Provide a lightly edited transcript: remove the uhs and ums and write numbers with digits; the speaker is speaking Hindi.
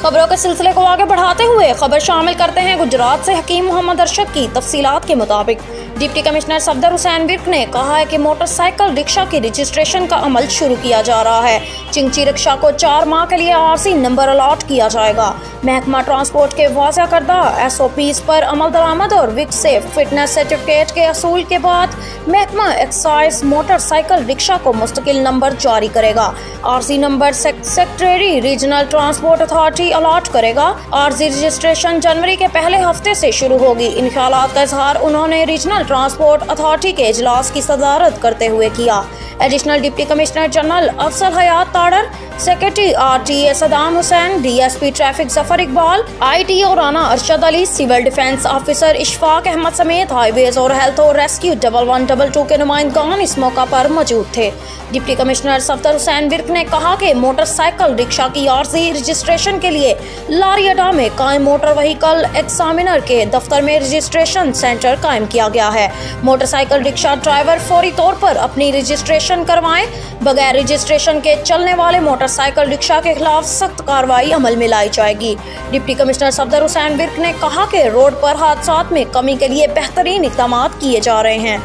खबरों के सिलसिले को आगे बढ़ाते हुए खबर शामिल करते हैं गुजरात से हकीम मोहम्मद अरशद की। तफसीलात के मुताबिक डिप्टी कमिश्नर सफदर हुसैन विर्क ने कहा है कि मोटरसाइकिल रिक्शा की रजिस्ट्रेशन का अमल शुरू किया जा रहा है। चिंची रिक्शा को 4 माह के लिए आरसी नंबर अलॉट किया जाएगा। महकमा ट्रांसपोर्ट के वाज़ा करदा SOPs पर अमल दरामद और विक से फिटनेस सर्टिफिकेट के असूल के बाद महकमा एक्साइज मोटरसाइकिल रिक्शा को मुस्तकिल नंबर जारी करेगा। RC number secretary regional transport authority allot करेगा। आरजी रजिस्ट्रेशन जनवरी के पहले हफ्ते से शुरू होगी। इन ख्यालात का इजहार उन्होंने रीजनल ट्रांसपोर्ट अथॉरिटी के इजलास की सदारत करते हुए किया। एडिशनल डिप्टी कमिश्नर जनरल अफसर Hayat Tarar, secretary RTA Saddam Hussain, DSP traffic Zafar Iqbal, ITO Rana Arshad Ali, civil defence officer Ishfaq Ahmed समेत हाईवेज और हेल्थ और रेस्क्यू 1122 के नुमाइंदगान इस मौका पर मौजूद थे। डिप्टी कमिश्नर सफदर हुसैन विर्क ने कहा कि मोटरसाइकिल रिक्शा की आरजी रजिस्ट्रेशन के लिए लारी अड्डा में कायम मोटर व्हीकल एग्जामिनर के दफ्तर में रजिस्ट्रेशन सेंटर कायम किया गया है। मोटरसाइकिल रिक्शा ड्राइवर फौरी तौर पर अपनी रजिस्ट्रेशन करवाएं। बगैर रजिस्ट्रेशन के चलने वाले मोटरसाइकिल रिक्शा के खिलाफ सख्त कार्रवाई अमल में लाई जाएगी। डिप्टी कमिश्नर सफदर हुसैन विर्क ने कहा कि रोड पर हादसात में कमी के लिए बेहतरीन इक़दाम किए जा रहे हैं।